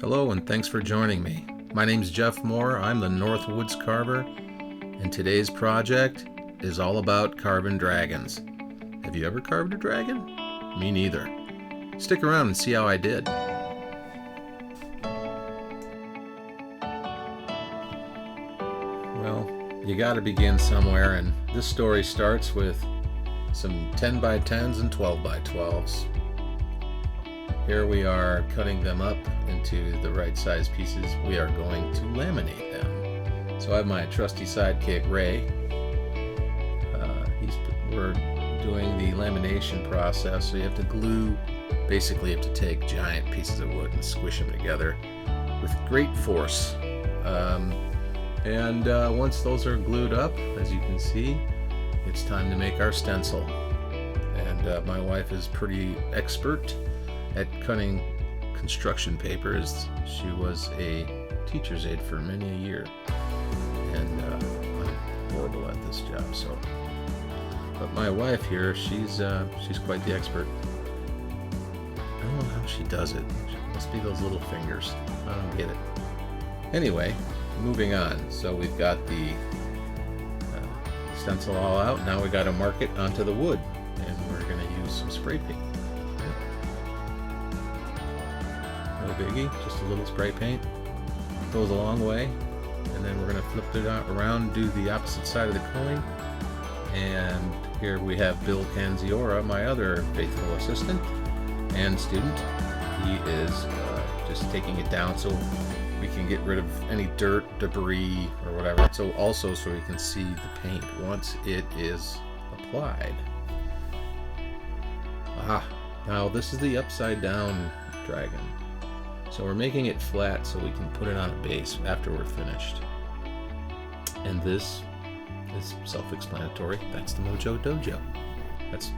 Hello and thanks for joining me. My name's Jeff Moore, I'm the Northwoods Carver, and today's project is all about carving dragons. Have you ever carved a dragon? Me neither. Stick around and see how I did. Well, you gotta begin somewhere, and this story starts with some 10 by 10s and 12 by 12s. Here we are cutting them up into the right size pieces. We are going to laminate them. So I have my trusty sidekick Ray. We're doing the lamination process. So you have to glue, basically you have to take giant pieces of wood and squish them together with great force. Once those are glued up, as you can see, it's time to make our stencil. And my wife is pretty expert at cutting construction papers. She was a teacher's aide for many a year, and I'm horrible at this job. But my wife here, she's quite the expert. I don't know how she does it. It must be those little fingers. I don't get it. Anyway, moving on. So we've got the stencil all out. Now we got to mark it onto the wood, and we're going to use some spray paint. No biggie, just a little spray paint. Goes a long way. And then we're going to flip it around, do the opposite side of the coin. And here we have Bill Canziora, my other faithful assistant and student. He is just taking it down so we can get rid of any dirt, debris, or whatever. So also so we can see the paint once it is applied. Now this is the upside down dragon. So we're making it flat so we can put it on a base after we're finished. And this is self-explanatory. That's the Mojo Dojo.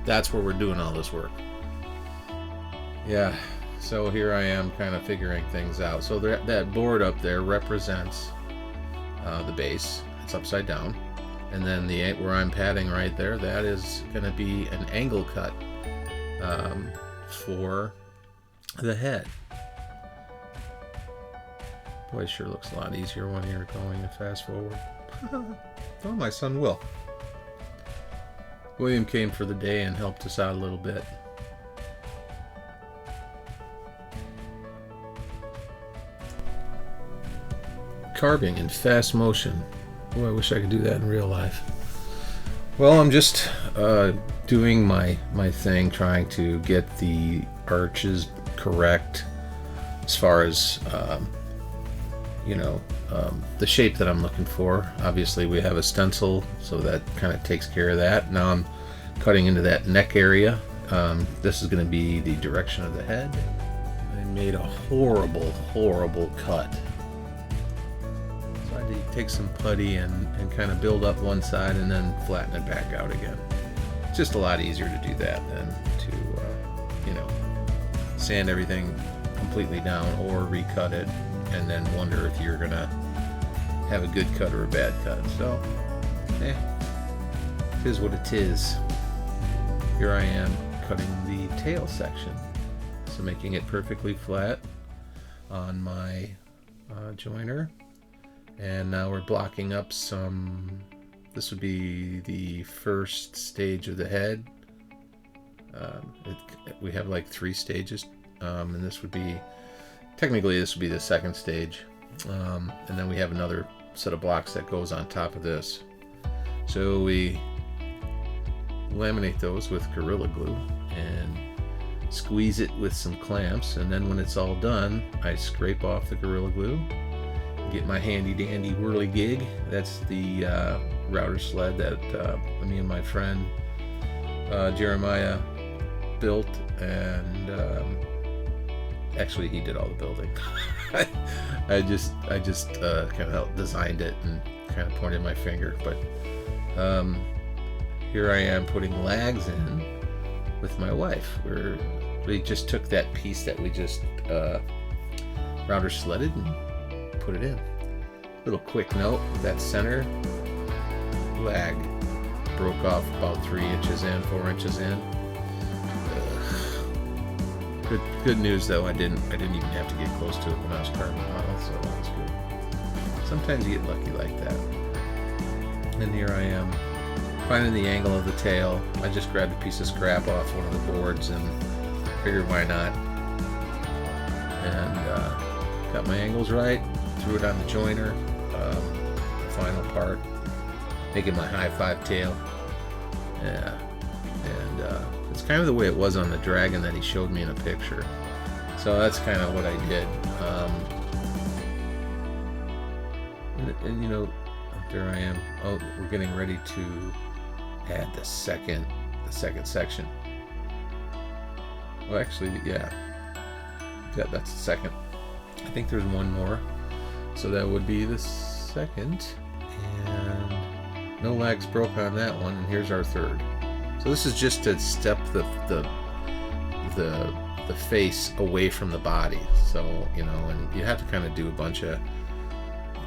That's where we're doing all this work. Yeah, so here I am kind of figuring things out. So that board up there represents the base. It's upside down. And then where I'm padding right there, that is going to be an angle cut for the head. Boy, it sure looks a lot easier when you're going fast forward. Oh, my son Will. William came for the day and helped us out a little bit. Carving in fast motion. Boy, I wish I could do that in real life. Well, I'm just doing my thing, trying to get the arches correct as far as the shape that I'm looking for. Obviously we have a stencil, so that kind of takes care of that. Now I'm cutting into that neck area. This is going to be the direction of the head. I made a horrible cut. So I had to take some putty and kind of build up one side and then flatten it back out again. It's just a lot easier to do that than to sand everything completely down or recut it and then wonder if you're gonna have a good cut or a bad cut. So, it is what it is. Here I am cutting the tail section. So making it perfectly flat on my joiner. And now we're blocking up this would be the first stage of the head. We have like 3 stages, and this would be the second stage, and then we have another set of blocks that goes on top of this. So we laminate those with Gorilla Glue and squeeze it with some clamps, and then when it's all done, I scrape off the Gorilla Glue, get my handy dandy whirligig. That's the router sled that me and my friend Jeremiah built, and actually he did all the building. I just kind of designed it and kind of pointed my finger. But here I am putting lags in with my wife. We just took that piece that we just router sledded and put it in. Little quick note: that center lag broke off about 3 inches in, 4 inches in. Good news though. I didn't even have to get close to it when I was carving the model, so that was good. Sometimes you get lucky like that. And here I am, finding the angle of the tail. I just grabbed a piece of scrap off one of the boards and figured why not. And got my angles right. Threw it on the joiner. The final part, making my high five tail. Yeah, and it's kind of the way it was on the dragon that he showed me in a picture. So that's kind of what I did. And you know, there I am. Oh, we're getting ready to add the second section. Well, actually, yeah, that's the second. I think there's one more, so that would be the second. And no legs broke on that one. And here's our third. So this is just to step the face away from the body. So, you know, and you have to kind of do a bunch of,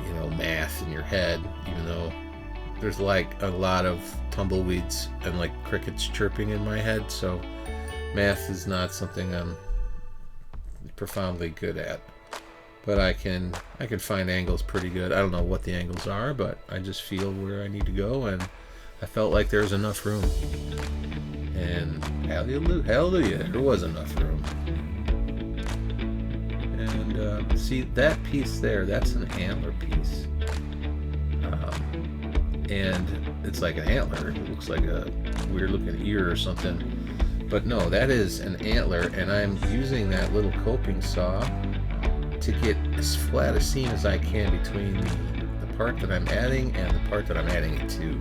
you know, math in your head, even though there's like a lot of tumbleweeds and like crickets chirping in my head. So math is not something I'm profoundly good at, but I can find angles pretty good. I don't know what the angles are, but I just feel where I need to go, and I felt like there's enough room. And hallelujah, there was enough room. And see that piece there, that's an antler piece. And it's like an antler. It looks like a weird looking ear or something. But no, that is an antler, and I'm using that little coping saw to get as flat a seam as I can between the part that I'm adding and the part that I'm adding it to.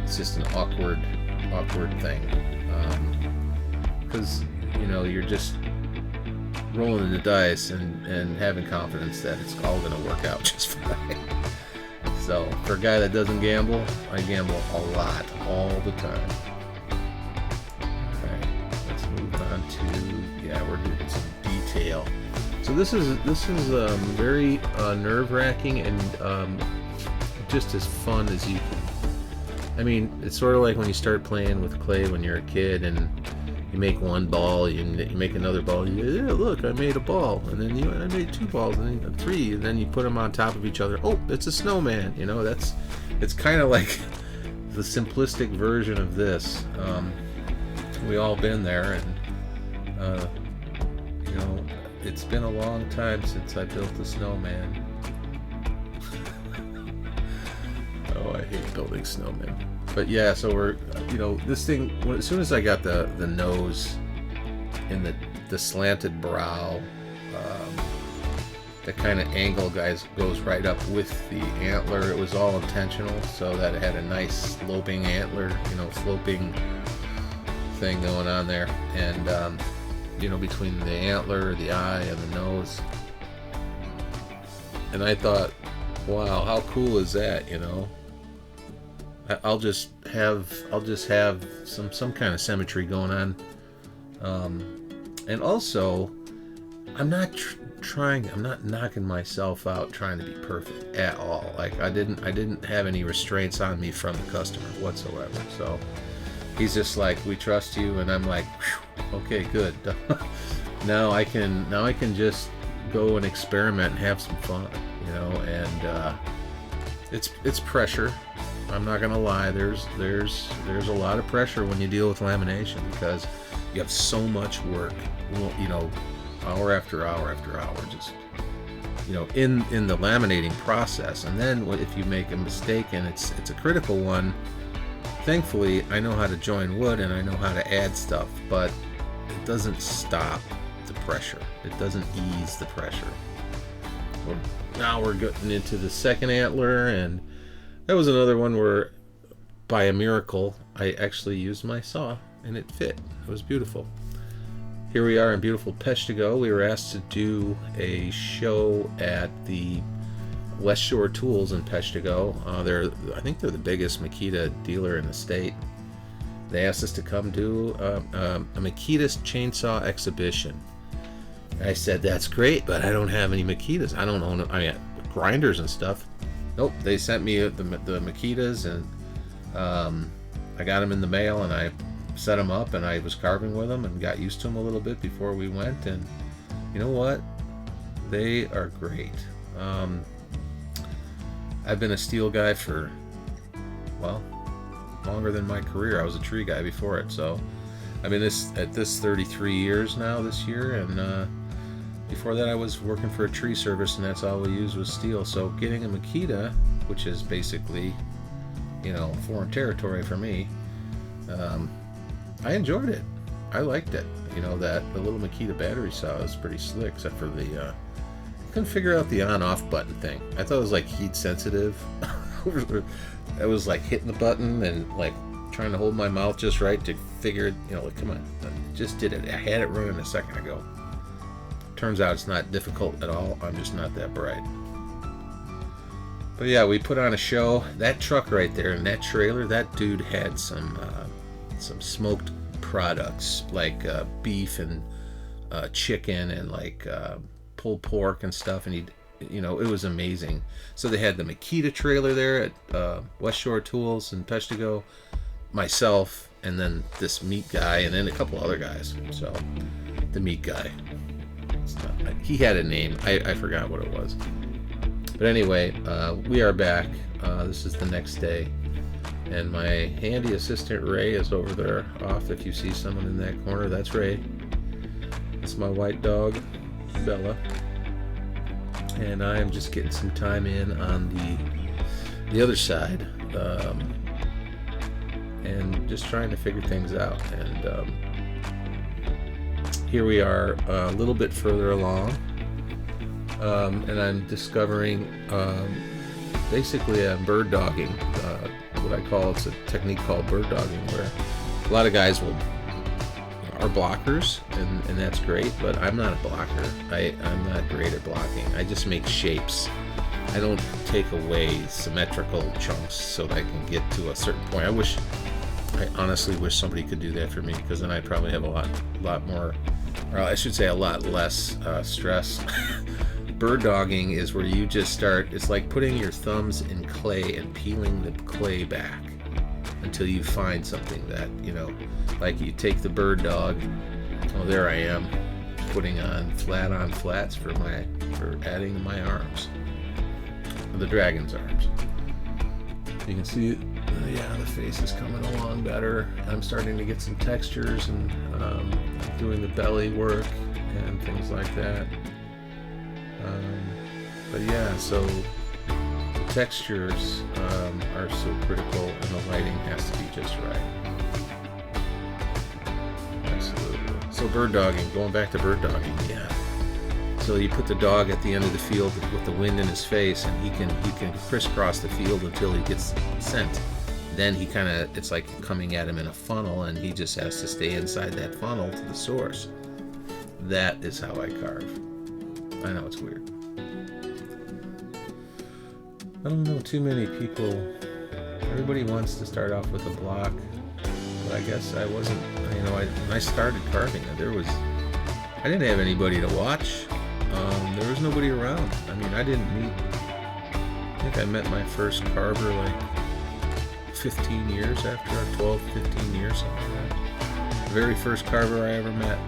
It's just an awkward thing. Because, you know, you're just rolling the dice and having confidence that it's all going to work out just fine. So, for a guy that doesn't gamble, I gamble a lot, all the time. Alright, let's move on to, yeah, we're doing some detail. So this is very nerve-wracking and just as fun as you can. I mean, it's sort of like when you start playing with clay when you're a kid and you make one ball, you make another ball, you go, yeah, look, I made a ball, and then I made two balls, and then three, and then you put them on top of each other. Oh, it's a snowman. You know, it's kind of like the simplistic version of this. We all been there, and you know, it's been a long time since I built a snowman. Oh, I hate building snowmen. But yeah, so we're, you know, this thing, as soon as I got the nose and the slanted brow, the kind of angle goes right up with the antler. It was all intentional so that it had a nice sloping antler, you know, sloping thing going on there. And, you know, between the antler, the eye, and the nose. And I thought, wow, how cool is that, you know? I'll just have some kind of symmetry going on, and also I'm not I'm not knocking myself out trying to be perfect at all. Like I didn't have any restraints on me from the customer whatsoever. So he's just like, we trust you, and I'm like, okay, good. now I can just go and experiment and have some fun, you know. And it's pressure. I'm not gonna lie, there's a lot of pressure when you deal with lamination because you have so much work, you know, hour after hour after hour, just, you know, in the laminating process. And then if you make a mistake and it's a critical one, thankfully I know how to join wood and I know how to add stuff, but it doesn't stop the pressure. It doesn't ease the pressure. Now we're getting into the second antler, and that was another one where, by a miracle, I actually used my saw, and it fit. It was beautiful. Here we are in beautiful Peshtigo. We were asked to do a show at the West Shore Tools in Peshtigo. I think they're the biggest Makita dealer in the state. They asked us to come do a Makita chainsaw exhibition. I said, that's great, but I don't have any Makitas. I don't own, I mean, grinders and stuff. Nope, they sent me the Makitas, and I got them in the mail, and I set them up, and I was carving with them and got used to them a little bit before we went, and you know what? They are great. I've been a steel guy for, well, longer than my career. I was a tree guy before it, so I've been at this 33 years now this year, and before that I was working for a tree service, and that's all we used was steel. So getting a Makita, which is basically, you know, foreign territory for me, I enjoyed it. I liked it. You know, that the little Makita battery saw is pretty slick, except for the couldn't figure out the on-off button thing. I thought it was like heat sensitive. I was like hitting the button and like trying to hold my mouth just right to figure it, you know, like, come on, I just did it. I had it running a second ago. Turns out it's not difficult at all. I'm just not that bright. But yeah, we put on a show. That truck right there and that trailer, that dude had some smoked products like beef and chicken and like pulled pork and stuff, and you know, it was amazing. So they had the Makita trailer there at West Shore Tools in Peshtigo, myself, and then this meat guy, and then a couple other guys. So the meat guy, he had a name, I forgot what it was. But anyway, we are back. This is the next day, and my handy assistant Ray is over there off. If you see someone in that corner, that's Ray. It's my white dog Bella, and I am just getting some time in on the other side, and just trying to figure things out. And here we are a little bit further along, and I'm discovering basically I'm bird dogging, what I call, it's a technique called bird dogging, where a lot of guys are blockers, and that's great, but I'm not a blocker. I'm not great at blocking. I just make shapes. I don't take away symmetrical chunks so that I can get to a certain point. I honestly wish somebody could do that for me, because then I'd probably have a lot more, or I should say a lot less stress. Bird dogging is where you just start, it's like putting your thumbs in clay and peeling the clay back until you find something that, you know, like you take the bird dog. Oh, there I am, putting on flats for adding my arms, the dragon's arms. You can see, yeah, the face is coming along better. I'm starting to get some textures, and doing the belly work and things like that. But yeah, so the textures are so critical, and the lighting has to be just right. Absolutely. So bird dogging, going back to bird dogging, yeah. So you put the dog at the end of the field with the wind in his face, and he can crisscross the field until he gets scent. Then he kind of, it's like coming at him in a funnel, and he just has to stay inside that funnel to the source. That is how I carve. I know it's weird. I don't know too many people. Everybody wants to start off with a block, but I guess I wasn't. You know, when I started carving, I didn't have anybody to watch. There was nobody around. I mean, I think I met my first carver like 15 years after, 12, 15 years, something like that. The very first carver I ever met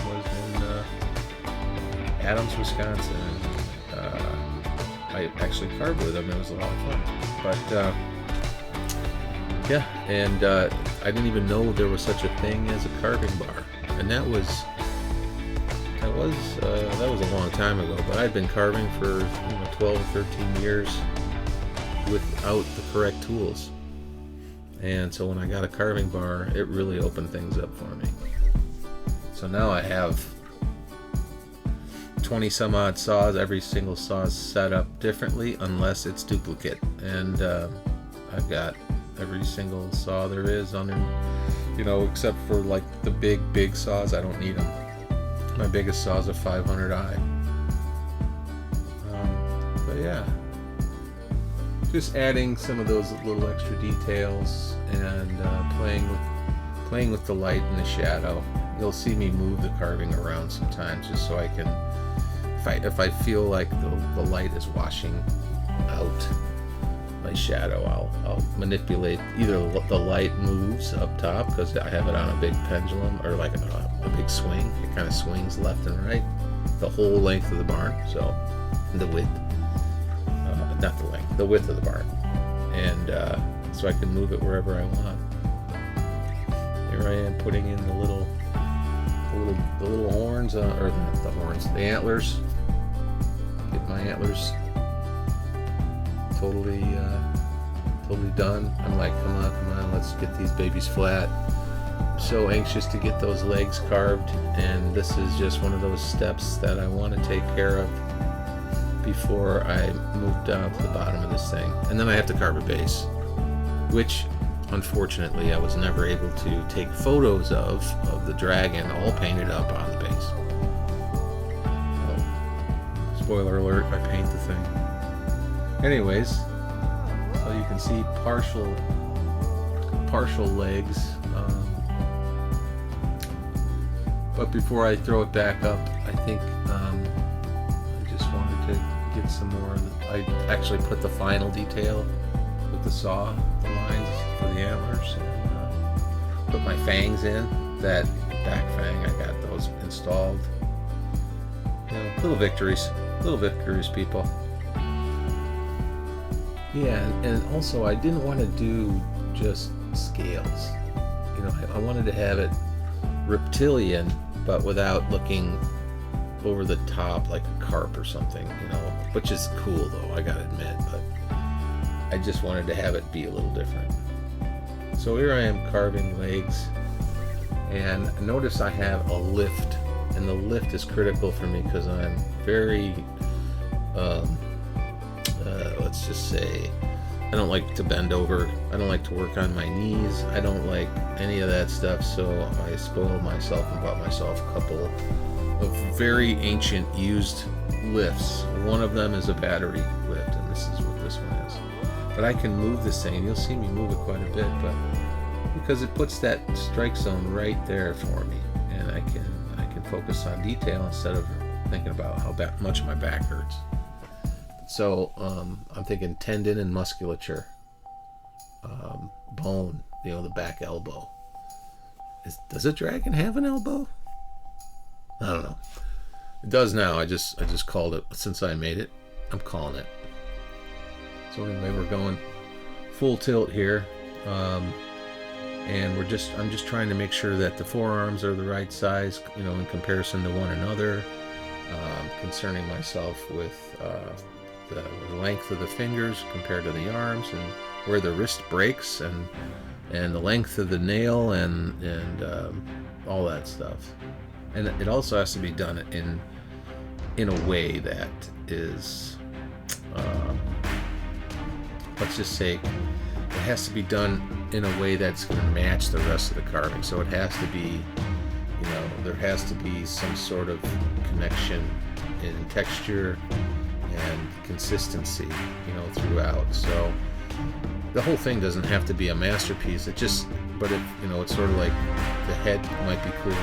was in Adams, Wisconsin. I actually carved with him. It was a lot of fun. But yeah, and I didn't even know there was such a thing as a carving bar, and that was a long time ago. But I'd been carving for 12 or 13 years without the correct tools, and so when I got a carving bar, it really opened things up for me. So now I have 20 some odd saws. Every single saw is set up differently unless it's duplicate, and I've got every single saw there is on there, except for like the big saws. I don't need them. My biggest saw is a 500i. But yeah, just adding some of those little extra details and playing with the light and the shadow. You'll see me move the carving around sometimes just so I can, if I feel like the light is washing out shadow. I'll manipulate either the light moves up top because I have it on a big pendulum, or like a big swing. It kind of swings left and right the whole length of the barn, so the width, not the length, the width of the barn, and so I can move it wherever I want. Here I am putting in the little horns, or not the horns, the antlers. Get my antlers totally done. I'm like, come on, let's get these babies flat. I'm so anxious to get those legs carved, and this is just one of those steps that I want to take care of before I move down to the bottom of this thing. And then I have to carve a base, which unfortunately I was never able to take photos of the dragon all painted up on the base. So, spoiler alert, I paint the thing. Anyways, so you can see partial legs. But before I throw it back up, I think I just wanted to get some more. I actually put the final detail with the saw, the lines for the antlers, and put my fangs in. That back fang, I got those installed. You know, little victories, people. Yeah, and also I didn't want to do just scales. You know, I wanted to have it reptilian, but without looking over the top like a carp or something, you know, which is cool though, I gotta admit, but I just wanted to have it be a little different. So here I am carving legs, and notice I have a lift, and the lift is critical for me because I'm very, let's just say, I don't like to bend over. I don't like to work on my knees. I don't like any of that stuff. So I spoiled myself and bought myself a couple of very ancient used lifts. One of them is a battery lift, and this is what this one is. But I can move this thing, and you'll see me move it quite a bit, but because it puts that strike zone right there for me, and I can focus on detail instead of thinking about how much my back hurts. So I'm thinking tendon and musculature, bone, you know, the back elbow. Does a dragon have an elbow? I don't know. It does now. I just called it since I made it. I'm calling it. So anyway, we're going full tilt here, and I'm just trying to make sure that the forearms are the right size, you know, in comparison to one another. Concerning myself with the length of the fingers compared to the arms, and where the wrist breaks, and the length of the nail, and all that stuff. And it also has to be done in a way that is, let's just say, it has to be done in a way that's going to match the rest of the carving. So it has to be, you know, there has to be some sort of connection in texture and consistency, you know, throughout. So the whole thing doesn't have to be a masterpiece. But you know, it's sort of like the head might be cool,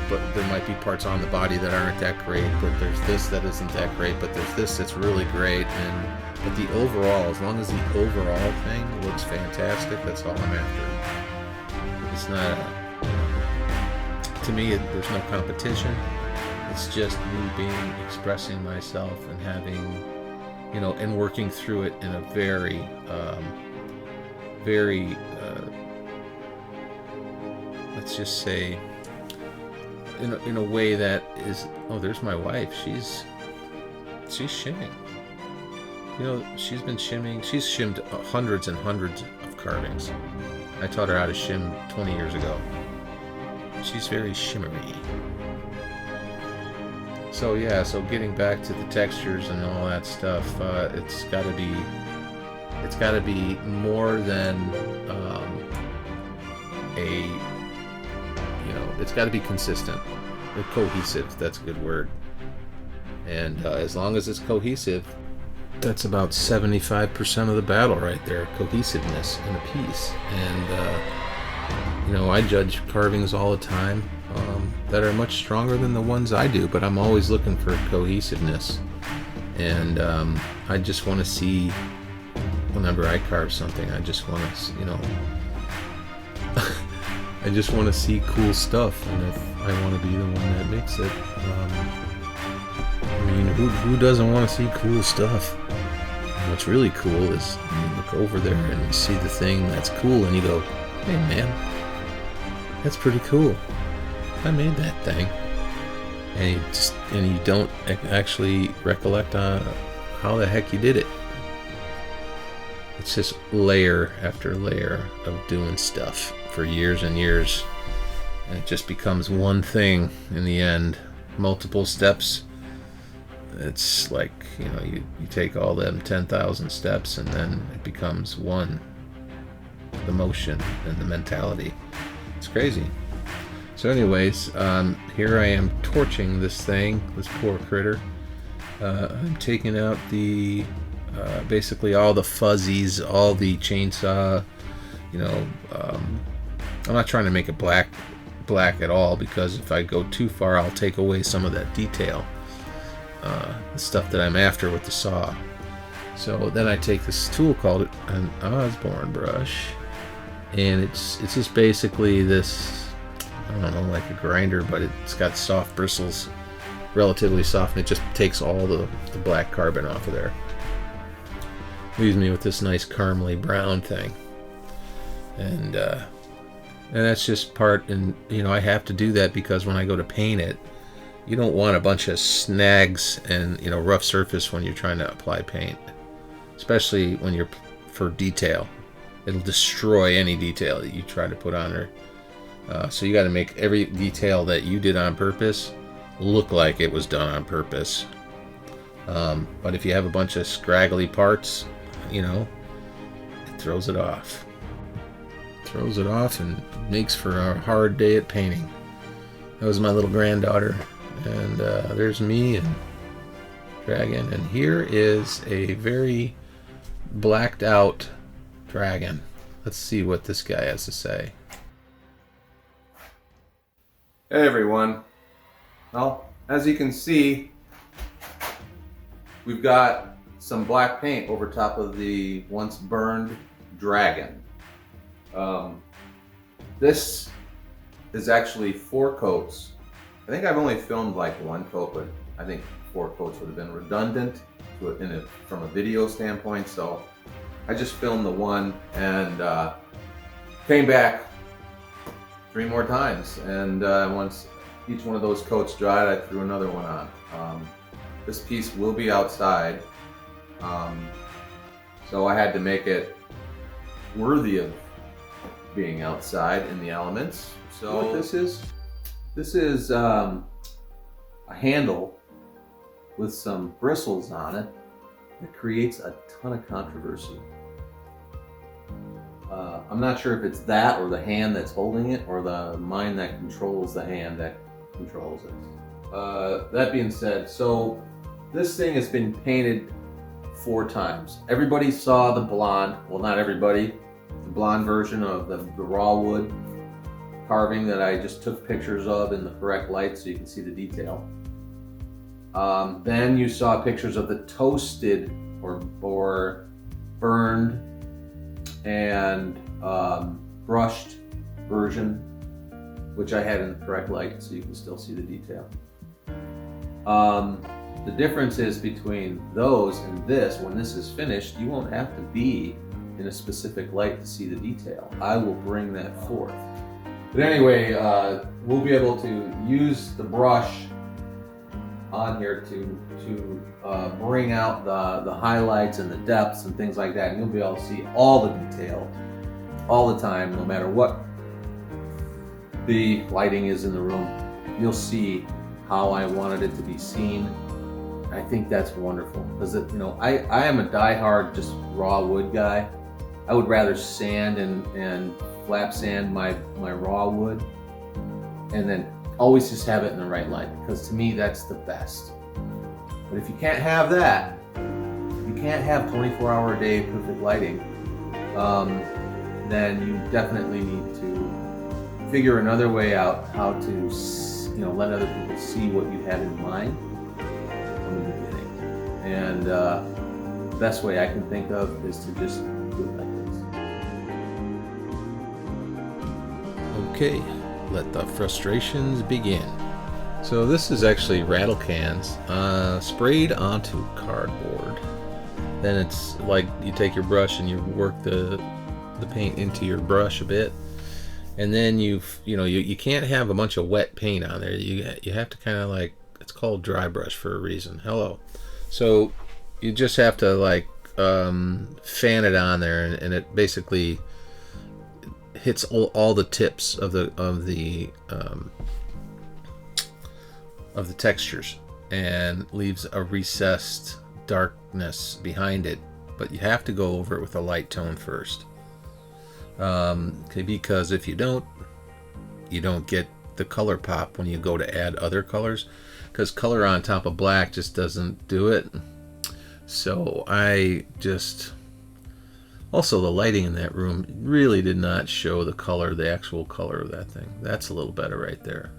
but there might be parts on the body that aren't that great, but there's this that isn't that great, but there's this that's really great, but the overall, as long as the overall thing looks fantastic, that's all I'm after. It's not, to me, there's no competition. It's just me expressing myself and having, you know, and working through it in a very, let's just say, in a way that is, oh, there's my wife. She's shimming. You know, she's been shimming. She's shimmed hundreds and hundreds of carvings. I taught her how to shim 20 years ago. She's very shimmery. So yeah, so getting back to the textures and all that stuff, it's got to be more than it's got to be consistent, or cohesive. That's a good word. And as long as it's cohesive, that's about 75% of the battle right there. Cohesiveness in a piece. And you know, I judge carvings all the time that are much stronger than the ones I do, but I'm always looking for cohesiveness. And I just want to see whenever I carve something, I just want to, you know, I just want to see cool stuff, and if I want to be the one that makes it, I mean, who doesn't want to see cool stuff? And what's really cool is you look over there and you see the thing that's cool, and you go, hey man, that's pretty cool. I made that thing. And you don't actually recollect how the heck you did it. It's just layer after layer of doing stuff for years and years, and it just becomes one thing in the end. Multiple steps. It's like, you know, you take all them 10,000 steps, and then it becomes one. The motion and the mentality. It's crazy. So anyways, here I am torching this thing, this poor critter. I'm taking out the basically all the fuzzies, all the chainsaw, you know. I'm not trying to make it black at all, because if I go too far, I'll take away some of that detail, the stuff that I'm after with the saw. So then I take this tool called an Osborne brush, and it's just basically this, I don't know, like a grinder, but it's got soft bristles, relatively soft, and it just takes all the black carbon off of there. Leaves me with this nice caramely brown thing, and that's just part. And you know, I have to do that because when I go to paint it, you don't want a bunch of snags and, you know, rough surface when you're trying to apply paint, especially when you're for detail. It'll destroy any detail that you try to put on there. So you got to make every detail that you did on purpose look like it was done on purpose. But if you have a bunch of scraggly parts, you know, it throws it off. Throws it off and makes for a hard day at painting. That was my little granddaughter, and there's me and dragon, and here is a very blacked out dragon. Let's see what this guy has to say. Hey everyone. Well, as you can see, we've got some black paint over top of the once burned dragon. This is actually 4 coats. I think I've only filmed like 1 coat, but I think 4 coats would have been redundant from a video standpoint, so I just filmed the 1 and came back 3 more times, and once each one of those coats dried, I threw another one on. This piece will be outside, so I had to make it worthy of being outside in the elements. So what this is a handle with some bristles on it that creates a ton of controversy. I'm not sure if it's that or the hand that's holding it, or the mind that controls the hand that controls it. That being said, so this thing has been painted 4 times. Everybody saw the blonde, well, not everybody, the blonde version of the raw wood carving that I just took pictures of in the correct light so you can see the detail. Then you saw pictures of the toasted or burned and brushed version, which I had in the correct light so you can still see the detail. The difference is between those and this, when this is finished, you won't have to be in a specific light to see the detail. I will bring that forth. But anyway, we'll be able to use the brush on here to bring out the highlights and the depths and things like that, and you'll be able to see all the detail all the time, no matter what the lighting is in the room. You'll see how I wanted it to be seen. I think that's wonderful, because you know, I am a die-hard just raw wood guy. I would rather sand and flap sand my raw wood, and then always just have it in the right light, because to me that's the best. But if you can't have that, you can't have 24-hour-a-day perfect lighting, then you definitely need to figure another way out how to, you know, let other people see what you had in mind from the beginning. And the best way I can think of is to just do it like this. Okay, let the frustrations begin. So this is actually rattle cans sprayed onto cardboard. Then it's like you take your brush and you work the paint into your brush a bit, and then you can't have a bunch of wet paint on there. You have to kind of like, it's called dry brush for a reason. Hello. So you just have to like fan it on there, and it basically hits all the tips of the textures and leaves a recessed darkness behind it, but you have to go over it with a light tone first, because if you don't get the color pop when you go to add other colors, because color on top of black just doesn't do it. So also the lighting in that room really did not show the actual color of that thing. That's a little better right there.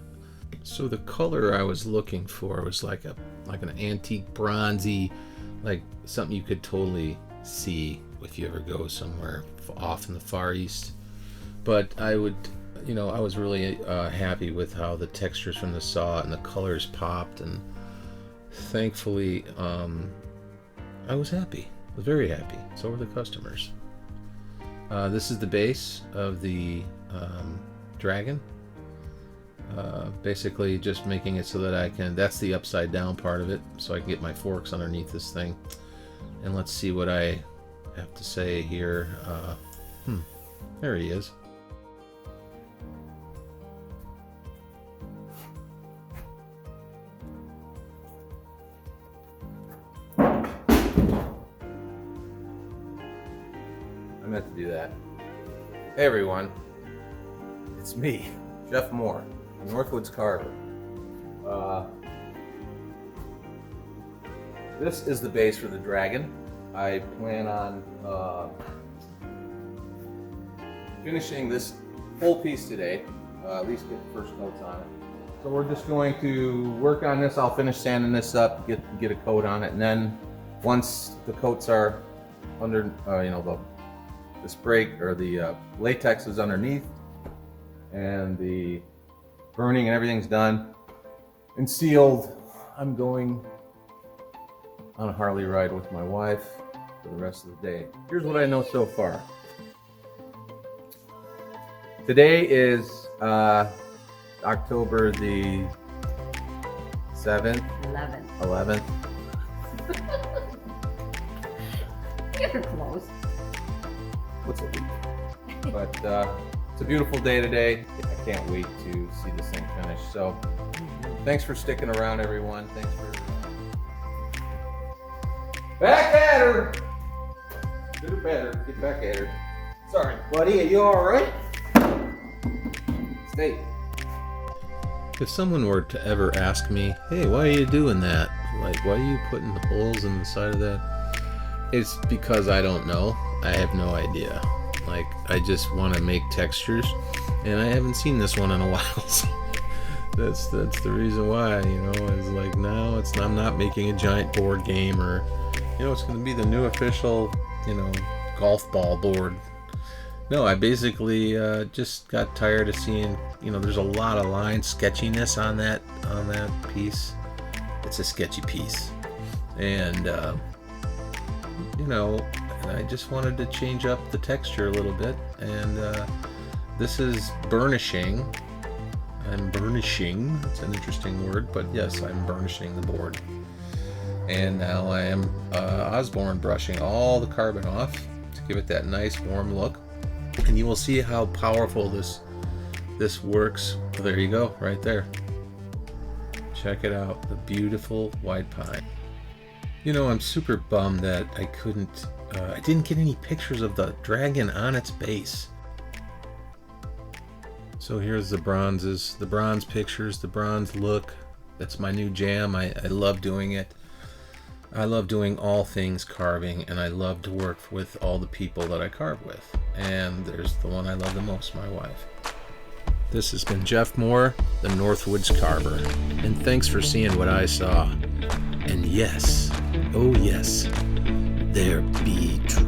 So the color I was looking for was like an antique bronzy, like something you could totally see if you ever go somewhere off in the Far East. But I was really happy with how the textures from the saw and the colors popped, and thankfully I was happy. I was very happy. So were the customers. This is the base of the dragon. Basically just making it so that that's the upside down part of it, so I can get my forks underneath this thing. And let's see what I have to say here. There he is. I meant to do that. Hey everyone, it's me, Jeff Moore, Northwoods Carver. This is the base for the dragon. I plan on finishing this whole piece today, at least get the first coats on it. So we're just going to work on this. I'll finish sanding this up, get a coat on it, and then once the coats are under, the spray or the latex is underneath, and the burning and everything's done and sealed, I'm going on a Harley ride with my wife for the rest of the day. Here's what I know so far. Today is October the 7th? 11th. You're close. What's a week? But it's a beautiful day today. I can't wait to see this thing finish. So thanks for sticking around, everyone. Thanks for... Back at her! Good or better, get back at her. Sorry, buddy, are you alright? Stay. If someone were to ever ask me, hey, why are you doing that? Like, why are you putting the holes in the side of that? It's because I don't know. I have no idea. Like, I just want to make textures, and I haven't seen this one in a while. So that's the reason why, it's like, now I'm not making a giant board game, or, it's going to be the new official, golf ball board. No, I basically just got tired of seeing, there's a lot of line sketchiness on that piece. It's a sketchy piece, and and I just wanted to change up the texture a little bit, and this is burnishing. I'm burnishing. It's an interesting word, but yes, I'm burnishing the board. And now I am Osborne brushing all the carbon off to give it that nice warm look. And you will see how powerful this works. Well, there you go, right there. Check it out, the beautiful white pine. I'm super bummed that I didn't get any pictures of the dragon on its base. So here's the bronzes, the bronze pictures, the bronze look. That's my new jam. I love doing it. I love doing all things carving, and I love to work with all the people that I carve with. And there's the one I love the most, my wife. This has been Jeff Moore, the Northwoods Carver, and thanks for seeing what I saw. And yes, oh yes, there be truth.